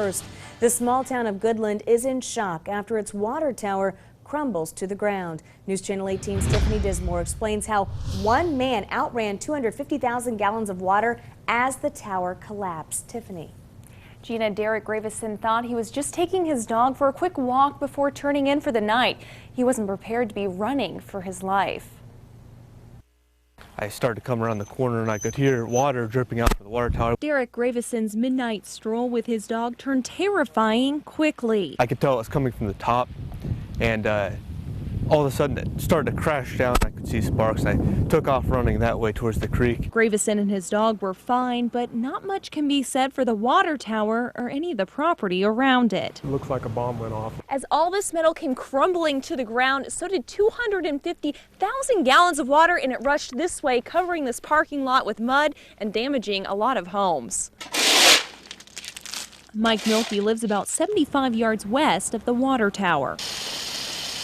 1st. The small town of Goodland is in shock after its water tower crumbles to the ground. News Channel 18's Tiffany Dismore explains how one man outran 250,000 gallons of water as the tower collapsed. Tiffany. Gina, Derek Gravison thought he was just taking his dog for a quick walk before turning in for the night. He wasn't prepared to be running for his life. I started to come around the corner and I could hear water dripping out from the water tower. Derek Gravison's midnight stroll with his dog turned terrifying quickly. I could tell it was coming from the top, and all of a sudden it started to crash down. I could see sparks and I took off running that way towards the creek. Gravison and his dog were fine, but not much can be said for the water tower or any of the property around it. It looks like a bomb went off. As all this metal came crumbling to the ground, so did 250,000 gallons of water, and it rushed this way, covering this parking lot with mud and damaging a lot of homes. Mike Milkey lives about 75 yards west of the water tower.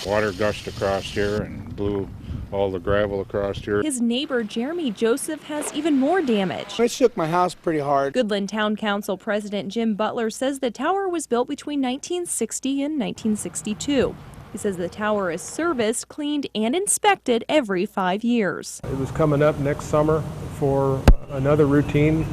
Water gushed across here and blew all the gravel across here. His neighbor, Jeremy Joseph, has even more damage. It shook my house pretty hard. Goodland Town Council President Jim Butler says the tower was built between 1960 and 1962. He says the tower is serviced, cleaned, and inspected every 5 years. It was coming up next summer for another routine,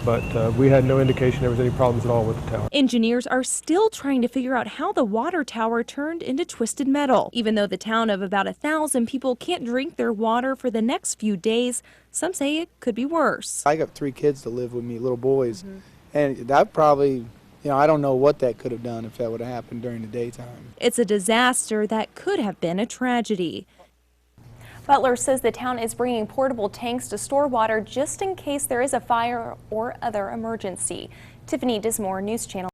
but we had no indication there was any problems at all with the tower. Engineers are still trying to figure out how the water tower turned into twisted metal. Even though the town of about 1,000 people can't drink their water for the next few days, some say it could be worse. I got 3 kids to live with me, little boys, and that probably, I don't know what that could have done if that would have happened during the daytime. It's a disaster that could have been a tragedy. Butler says the town is bringing portable tanks to store water just in case there is a fire or other emergency. Tiffany Dismore, News Channel.